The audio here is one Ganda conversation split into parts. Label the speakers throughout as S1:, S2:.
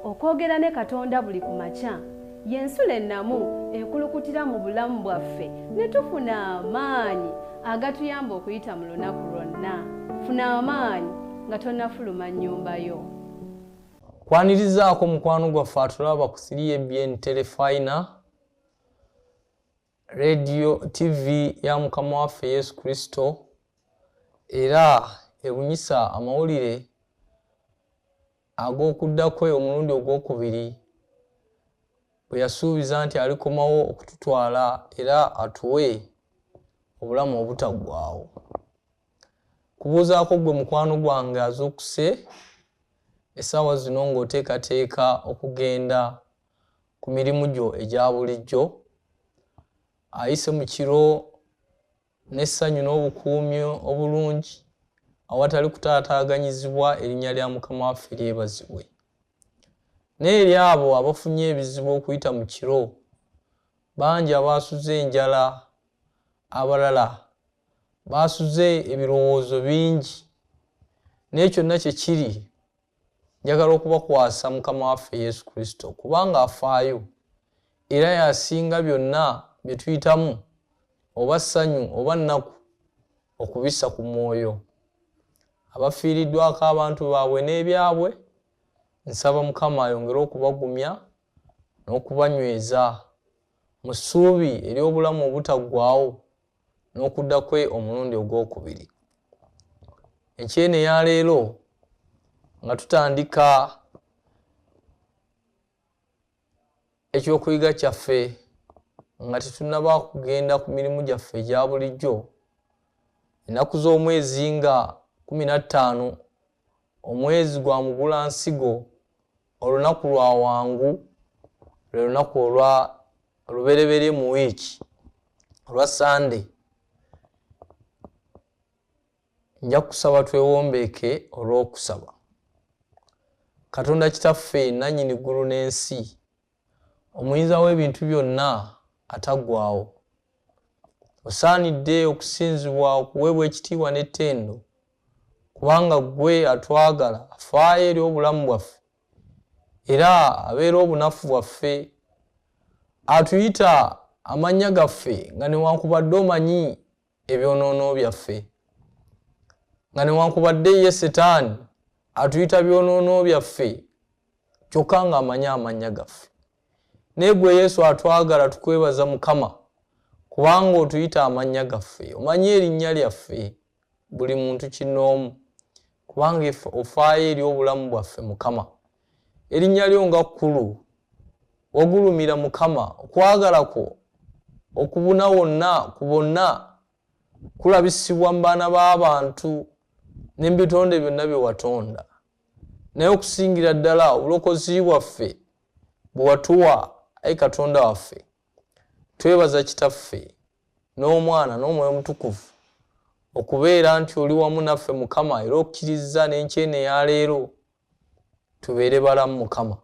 S1: okwogera ne Katonda buli ku makya y'ensula ennamu ekulukutira mu bulamu bwaffe ne tufuna amaanyi agatuyamba okuyita mu lunaku lwonna. Funa amaanyi nga tonnafuluma nnyumba yo.
S2: Kwanirizaako mukwano gwaffe atulaba ku 3ABN Telefina Radio TV ya Mukama waffe Yesu Kristo, era ebunyisa amawulire ag'okuddako omulundi ogwokubiri bwe yasuubiza nti alikomawo okututwala era atuwe obulamu obutaggwaawo. Kubuuzaako gwe mukwano gwange azuukuse essaawa zino ng'oteekateeka okugenda ku mirimu gyo egya bulijjo, ayise mu kiro n'essanyu n'obukuumi obulungi awatali kutaataaganyizibwa erinnya lya Mukama waffe lyebazibwe. N'eri abo abafunye ebizibu okuyita mu kiro, bangi abaasuze enjala, abalala baasuze ebirowoozo bingi, naye kyonna kye kiri njagala okubakwasa Mukama waffe Yesu Kristo, kubanga afaayo era yasinga byonna bye tuyitamu, oba ssanyu oba nnaku, okubissa ku mwoyo. Abafiiriddwako abantu baabwe n'ebyabwe, nsaba Mukama ayongere okubagumya n'okubanyweza mu ssuubi ery'obulamu obutaggwaawo n'okudda kwe omulundi ogwokubiri. Enkyene ya leero nga tutandika ekyokuyiga kyaffe nga tetunnaba kugenda ku mirimu gyaffe egya bulijjo, ennaku z'omwezi nga 15 omwezi gwa Mugulansigo, olunaku lwa wangu, lwe lunaku olubereberye mu wiiki olwa Sande. Nja kusaba twewombeeke olw'okusaba. Katonda kitaffe nannyini ggulu n'ensi, omuyinza w'ebintu byonna ataggwaawo, osaanidde okusinzibwa, okuweebwa ekitiibwa n'ettendo, kubanga ggwe atwagala, afaayo eri obulamu bwaffe era abeera obunafu bwaffe, atuyita amannya gaffe nga newankubadde omanyi ebyonoono byaffe, nga newankubadde ye Setaani atuyita byonoono byaffe, kyokka nga amanyi amannya gaffe. Naye ggwe Yesu atwagala, tukwebaza Mukama kubanga otuyita amannya gaffe, omanyi erinnya lyaffe buli muntu kinoomu, kubanga ofaayo eri obulamu bwaffe Mukama. Erinnya lyo nga kkulu, wagulumira Mukama, okwagala kwo okubuna wonna ku bonna kulabisibwa mu baana b'abantu ne mu bitonde byonna bye watonda. Naye okusingira ddala obulokozi bwaffe bwe watuwa, Ayi Katonda waffe, twebaza Kitaffe n'Omwana n'Omwoyo Omutukuvu okubeera nti oli wamu naffe Mukama, era okkiriza n'enkyene ya leero tubeere balamu Mukama.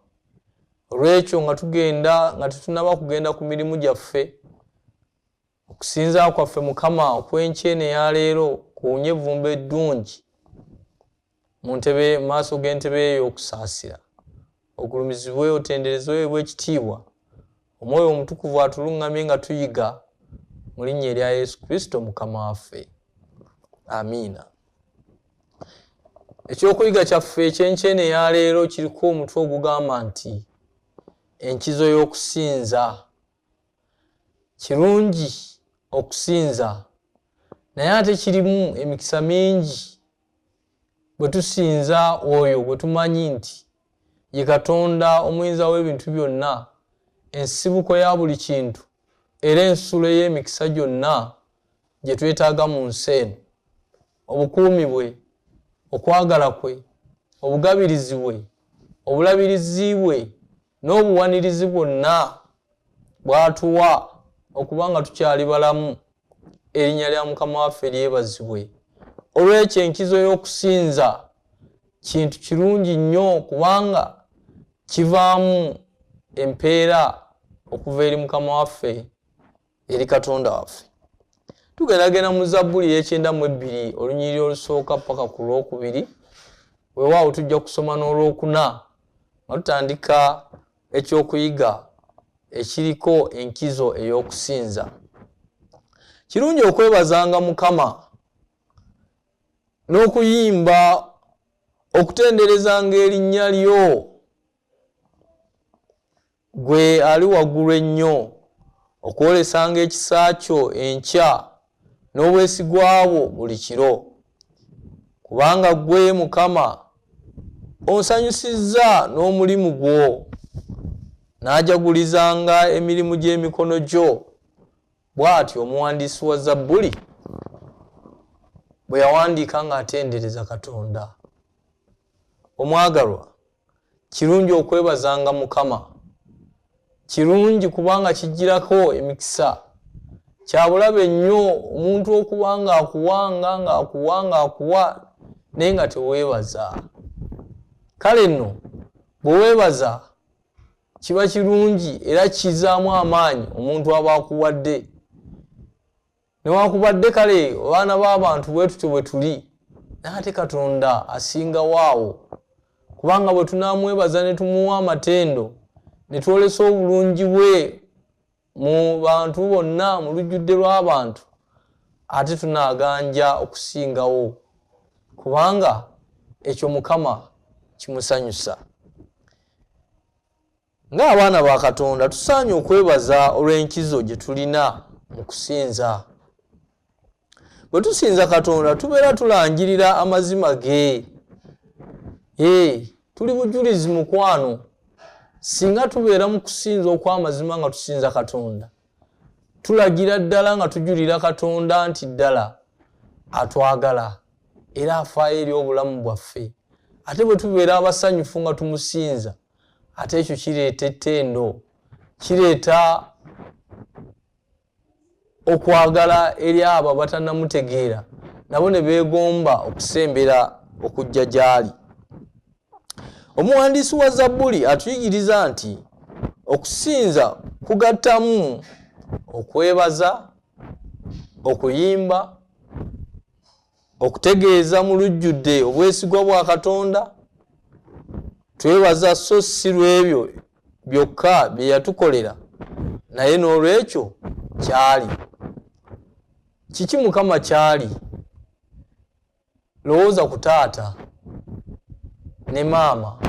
S2: Olw'ekyo nga tetunnaba kugenda ku mirimu gyaffe, okusinza kwaffe Mukama okw'enkyene ya leero kuwunye evvumba eddungi mu maaso g'entebe eyo okusaasira. Ogulumizibwe, otenderezebwe, bw'ekitiibwa, Omwoyo Omutukuvu atuluŋŋamye nga tuyiga mu linnya erya Yesu Kristo Mukama waffe. Amiina. Ekyokuyiga kyaffe eky'enkyene ya leero kiriko omutwe ogugamba nti enkizo y'okusinza. Kirungi okusinza, naye ate kirimu emikisa mingi bwe tusinza oyo gwe tumanyi nti ye Katonda omuyinza w'ebintu byonna, ensibuko ya buli kintu era ensulo y'emikisa gyonna gye twetaaga mu nsi eno. Obukuumi bwe, okwagala kwe, obugabirizi bwe, obulabirizi bwe n'obuwanirizi bwonna bw'atuwa okubanga tukyali balamu, erinnya lya Mukama waffe lyebazibwe. Olw'ekyo enkizo y'okusinza kintu kirungi nnyo kubanga kivaamu empeera okuva eri Mukama waffe, eri Katonda waffe. Tugendagenda mu Zabbuli y'e92 olunyiriri olusooka paka ku lwokubiri, weewaawo tujja kusoma n'olwokuna tutandika ekyokuyiga ekiriko enkizo ey'okusinza. Kirungi okwebazanga Mukama n'okuyimba okutenderezanga erinnya lyo gwe ali waggulu ennyo, okwolesanga ekisa kyo enkya n'obwesigwa bwo buli kiro, kubanga gwe Mukama onsanyusizza n'omulimu gwo, n'ajagulizanga emirimu gy'emikono gyo. Bw'atyo omuwandiisi wa Zabbuli bwe yawandiika ng'atendereza Katonda. Omwagalwa, kirungi okwebazanga Mukama, kirungi kubanga kijjirako emikisa. Kya bulabe nnyo omuntu okuba ng'akuwa naye nga teweebaza. Kale nno bwe weebaza kiba kirungi era kizaamu amaanyi omuntu aba akuwadde. Newakubadde kale abaana b'abantu bwe tutyo bwe tuli, n'ate Katonda asingawo awo, kubanga bwe tunaamwebaza ne tumuwa amatendo ne twolesa obulungi bwe mu bantu bonna, mu lujjudde lw'abantu, ate tunaaganja okusingawo, kubanga ekyo Mukama kimusanyusa. Ng'abaana ba Katonda tusaanye okwebaza olw'enkizo gye tulina mu kusinza. Bwe tusinza Katonda tubeera tulangirira amazima ge. Tuli bujulizi mukwano. Singa tubeera mu kusinza okw'amazima nga tusinza Katonda, tulagira ddala nga tujulira Katonda nti ddala atwagala era afaayo eri obulamu bwaffe. Ate bwe tubeera abasanyufu nga tumusinza, ate ekyo kireeta ettendo, kireeta okwagala eri abo abatannamutegeera, nabo ne beegomba okusembera okujja gy'ali. Omuwandiisi wa Zabbuli atuyigiriza nti okusinza kugattamu okwebaza, okuyimba, okutegeeza mu lujjudde obwesigwa bwa Katonda. Twebaza so si lw'ebyo byokka bye yatukolera, naye n'olwekyo kyali. Kiki Mukama kyali? Lowooza ku taata ne maama,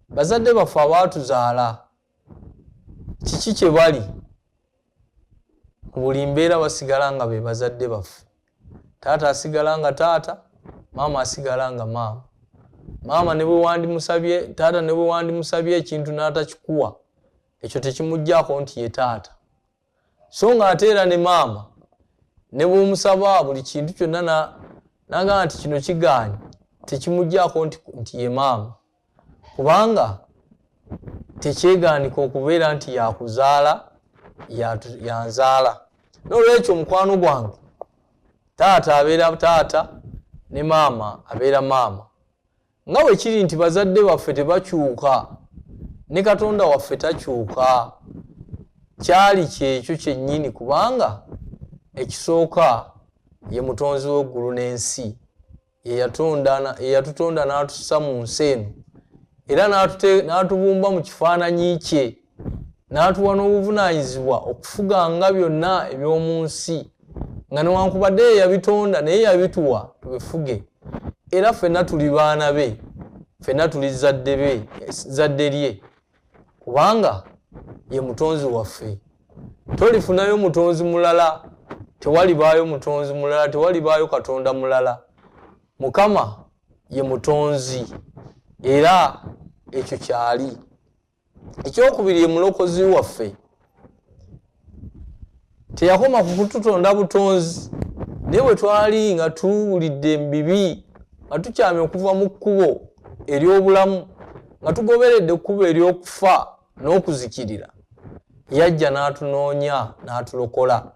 S2: bazadde baffe abaatuzaala, kiki kye bali? Mu buli mbeera basigala nga be bazadde baffe. Taata asigala nga taata, maama asigala nga maama. Maama ne bwe wandimusabye, taata ne bwe wandimusabye ekintu n'atakikuwa, ekyo tekimuggyako nti ye taata. So nga ate era ne maama ne bw'omusaba buli kintu kyonna n'agamba nti kino kigaanye, tekimuggyako nti ye maama, kubanga tekyegaanika okubeera nti yakuzaala yanzaala. N'olwekyo mukwano gwange, taata abeera taata ne maama abeera maama. Nga bwe kiri nti bazadde baffe tebakyuka, ne Katonda waffe takyuka, kyali kyekyo kyennyini, kubanga ekisooka ye mutonzi w'eggulu n'ensi, ye yatutonda n'atussa mu nsi eno, era n'atubumba mu kifaananyi kye, n'atuwa n'obuvunaanyizibwa okufuganga byonna eby'omu nsi, nga newankubadde ye yabitonda naye yabituwa tubifuge. Era ffenna tuli baana be, ffenna tuli zadde lye, kubanga ye mutonzi waffe. Tolifunayo mutonzi mulala, tewalibaayo mutonzi mulala, tewalibaayo Katonda mulala. Mukama ye mutonzi, era ekyo kyali. Ekyokubiri ye mulokozi waffe. Teyakoma ku kututonda butonzi, naye bwe twali nga tuwulidde embibi, nga tukyamye okuva mu kkubo ery'obulamu, nga tugoberedde ekkubo ery'okufa n'okuzikirira, yajja n'atunoonya n'atulokola.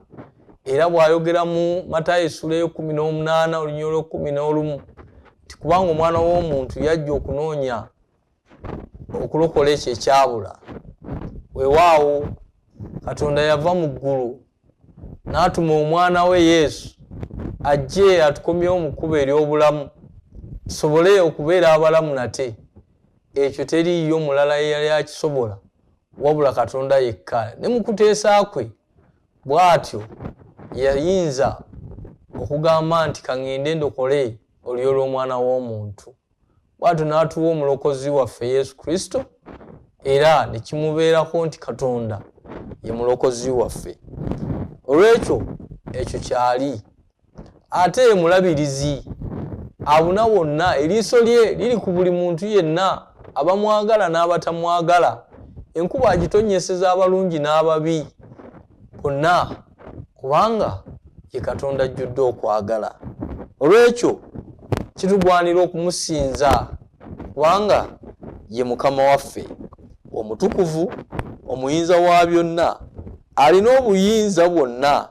S2: Era bw'ayogera mu Matayo essula ey'e18 olunyiriri olw'e11 nti kubanga Omwana w'Omuntu yajja okunoonya okulokola ekyo ekyabula. Weewaawo Katonda yava mu ggulu n'atuma Omwana we Yesu ajje atukomyewo mu kkubo ery'obulamu, tusobole okubeera abalamu nate. ekyo teriiyo mulala eyali akisobola wabula Katonda yekka. Ne mu kuteesa kwe bw'atyo yayinza okugamba nti kaŋŋende ndokole olyo lw'omwana w'omuntu. Bw'atyo n'atuwa omulokozi waffe Yesu Kristo, era ne kimubeerako nti Katonda ye mulokozi waffe. Olw'ekyo ekyo kyali ate ye mulabirizi abuna wonna. Eriiso lye liri ku buli muntu yenna, abamwagala n'abatamwagala. Enkuba agitonnyeseza abalungi n'ababi bonna, kubanga ye Katonda ajjudde okwagala. Olw'ekyo kitugwanira okumusinza, kubanga ye Mukama waffe omutukuvu, omuyinza wa byonna, alina obuyinza bwonna,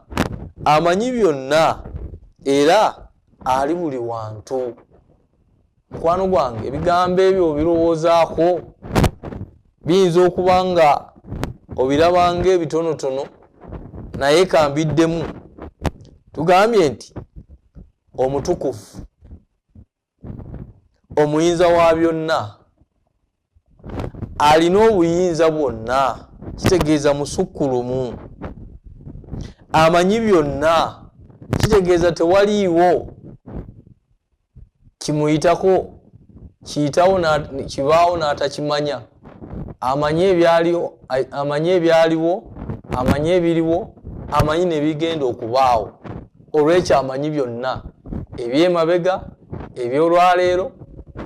S2: amanyi byonna, era ali buli wantu. Mukwano gwange, ebigambo ebyo obirowoozaako biyinza okuba nga obirabanga ebitonotono, naye kambiddemu tugambye nti omutukuvu, omuyinza wa byonna, alina obuyinza bwonna, kitegeeza musukkulumu, amanyi byonna, kitegeeza tewaliiwo kimuyitako kibaawo n'atakimanya. Amanyi ebyaliwo, amanyi ebiriwo, amanyi n'ebigenda okubaawo. Olw'ekyo amanyi byonna, eby'emabega, eby'olwaleero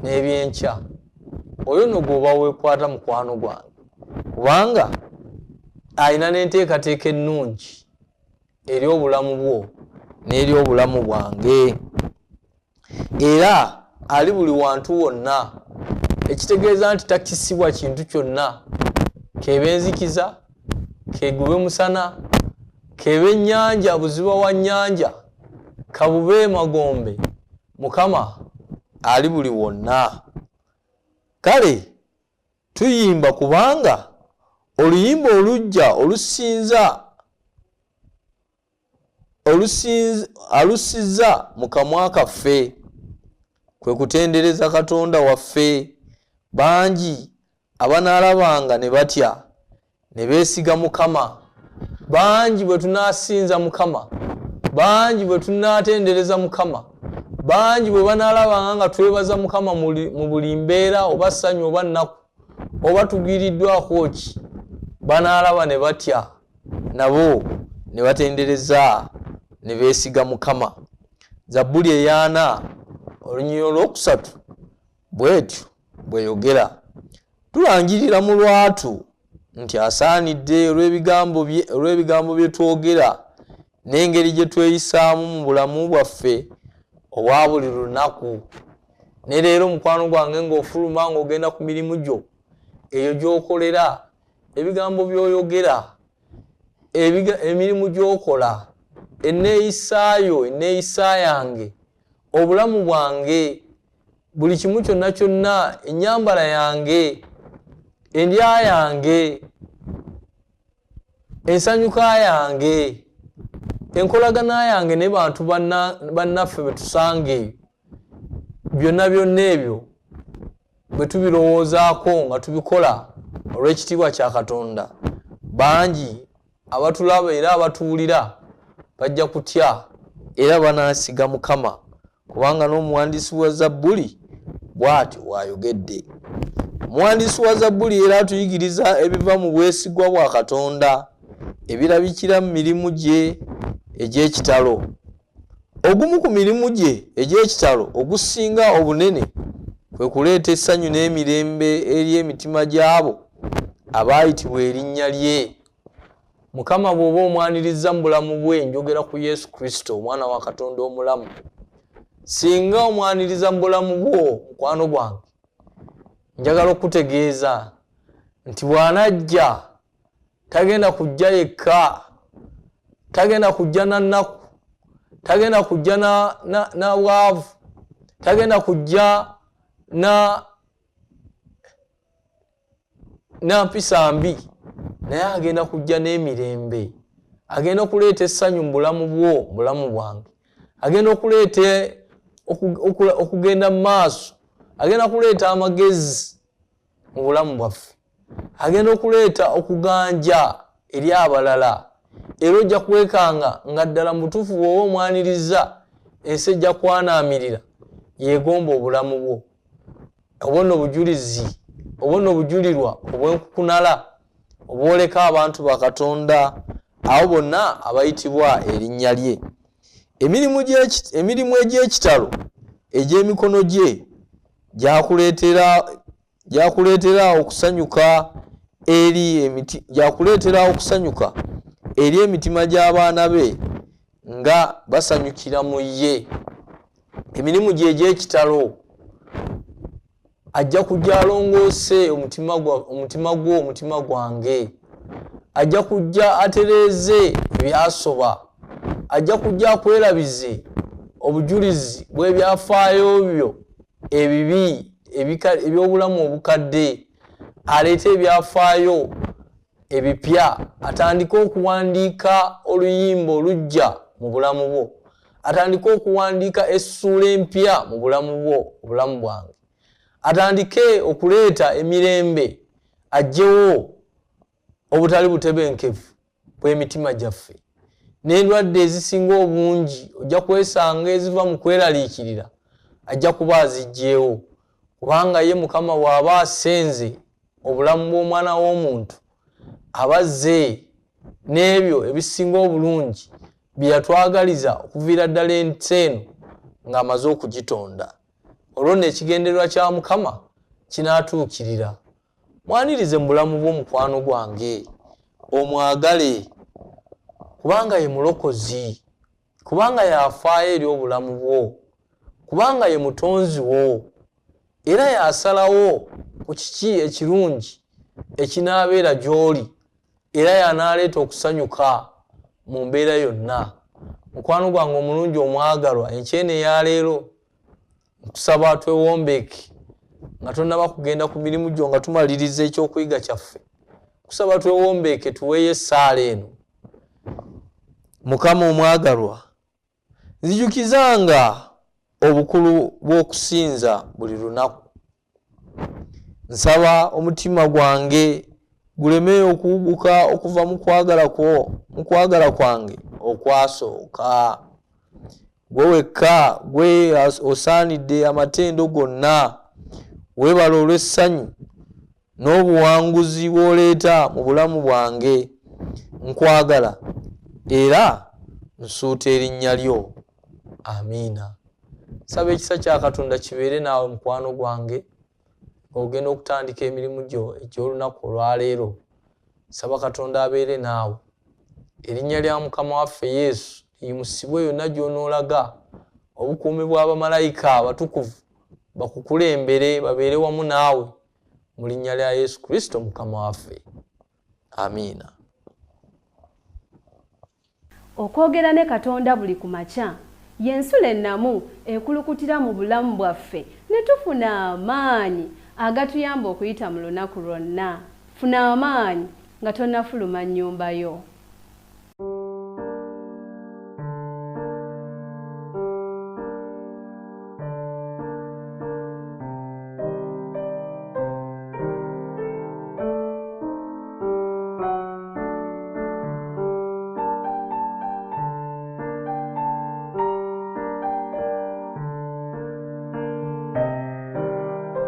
S2: n'ebyenkya. Oyo nno gw'oba weekwata mukwano gwange, kubanga alina n'enteekateeka ennungi eri obulamu bwo n'eri obulamu bwange, era ali buli wantu wonna, ekitegeeza nti takisibwa kintu kyonna, kebe enzikiza, kegube musana, kebe ennyanja, buziba wa nnyanja, kabube magombe, Mukama ali buli wonna. Kale tuyimba kubanga oluyimba olujja alusiza mu kamwa kaffe, kwe kutendereza Katonda waffe. Bangi abanaalabanga ne batya ne beesiga Mukama. Bangi bwe tunaasinza Mukama, bangi bwe tunaatendereza Mukama, bangi bwe banaalabanga nga twebaza Mukama mu buli mbeera, oba ssanyu oba nnaku, oba tugwiriddwako ki, banaalaba ne batya, nabo ne batendereza ne beesiga Mukama. Zabbuli eyaana olunyiriri olwokusatu bw'etyo bweyogera. Tulangirira mu lwatu nti asaanidde olw'ebigambo bye twogera n'engeri gye tweyisaamu mu bulamu bwaffe obwa buli lunaku. Ne leero mukwano gwange ng'ofuluma ng'ogenda ku mirimu gyo eyo gy'okolera, ebigambo by'oyogera, emirimu gy'okola, enneeyisa yange, obulamu bwange, buli kimu kyonna kyonna, ennyambala yange, endya yange, ensanyuka yange, enkolagana yange ne bantu bannaffe be tusanga eyo, byonna ebyo bwe tubirowoozaako nga tubikola olw'ekitiibwa kya Katonda, bangi abatulaba era abatuwulira bajja kutya era banaasiga Mukama, kubanga n'omuwandiisi wa Zabbuli bw'atyo bw'ayogedde. Omuwandiisi wa Zabbuli era atuyigiriza ebiva mu bwesigwa bwa Katonda, ebirabikira mu mirimu gye egy'ekitalo. Ogumu ku mirimu gye egy'ekitalo ogusinga obunene kwe kuleeta essanyu n'emirembe eri emitima gy'abo abaayitibwa erinnya lye. Mukama bw'oba omwaniriza mu bulamu bwe, njogera ku Yesu Kristo omwana wa Katonda omulamu, singa omwaniriza mu bulamu bwo mukwano gwange, njagala okutegeeza nti bw'anajja tagenda kujja yekka, tagenda kujja na nnaku, tagenda kujja na bwavu, tagenda kujja na mpisa mbi, naye agenda kujja n'emirembe, agenda okuleeta essanyu mu bulamu bwo, bulamu bwange, agenda okuleeta okugenda mu maaso, agenda kuleeta amagezi, mu bulamu bwaffe, agenda okuleeta okuganja eri abalala. Era ojja kwekanga nga ddala mutuufu bw'oba omwaniriza ensi ejja kwanaamirira yeegomba obulamu bwo. Obona obujulizi, obona obujulirwa obw'enkukunala obwoleka abantu ba Katonda abo bonna abayitibwa erinnya lye. Emirimu egy'ekitalo egy'emikono gye gyakuleetera okusanyuka eri emitima gy'abaana be nga basanyukira mu ye. Emirimu gye egy'ekitalo ajja kujja alongoose omutima gwange, ajja kujja atereeze ebyasoba, ajja kujja akwerabize obujulizi bw'ebyafaayo byo ebibi ebyobulamu obukadde, aleete ebyafaayo ebipya, atandike okuwandiika oluyimba olujja mu bulamu bwo, atandike okuwandiika essuula empya mu bulamu bwo, obulamu bwange, atandike okuleeta emirembe, aggyewo obutali butebenkevu bw'emitima gyaffe. N'endwadde ezisinga obungi ojja kwesanga eziva mu kweraliikirira ajja kuba aziggyewo, kubanga ye Mukama bw'aba asenze obulamu bw'omwana w'omuntu aba azze n'ebyo ebisinga obulungi bye yatwagaliza okuviira ddala ensi eno ng'amaze okugitonda. Olwo n'ekigendererwa kya Mukama kinaatuukirira. Mwanirize mu bulamu bw'omukwano gwange, omwagale, kubanga ye mulokozi, kubanga yafaayo eri obulamu bwo, kubanga ye mutonzi wo, era yasalawo ku kiki ekirungi ekinaabeera gy'oli, era yanaaleeta okusanyuka mu mbeera yonna. Mukwano gwange omulungi omwagalwa, enkyene eya leero nkusaba twewombeeke nga tonnaba kugenda ku mirimu gyo nga tumaliriza ekyokuyiga kyaffe. Kusaba twewombeeke tuweeyo essaala eno. Mukama omwagalwa, nzijukizanga obukulu bw'okusinza buli lunaku. Nsaba omutima gwange guleme okuwuguka okuva mu kwagala kwange okwasooka. Gwe wekka gwe osaanidde amatendo gonna, weebala olw'essanyu n'obuwanguzi bw'oleeta mu bulamu bwange. Nkwagala era nsuuta erinnya lyo. Amiina. Saba ekisa kya Katonda kibeere naawe mukwano gwange ogenda okutandika emirimu gyo egy'olunaku olwaleero. Saba Katonda abeere naawe. Erinnya lya Mukama waffe Yesu liyimusibwe yonna gy'onoolaga. Obukuumi bw'abamalayika abatukuvu bakukulembere babeere wamu naawe mu linnya lya Yesu Kristo Mukama waffe. Amiina.
S1: Okwogera ne Katonda buli ku makya y'ensula ennamu ekulukutira mu bulamu bwaffe ne tufuna amaanyi agatuyamba okuyita mu lunaku lwonna. Funa amaanyi nga tonnafuluma nnyumba yo.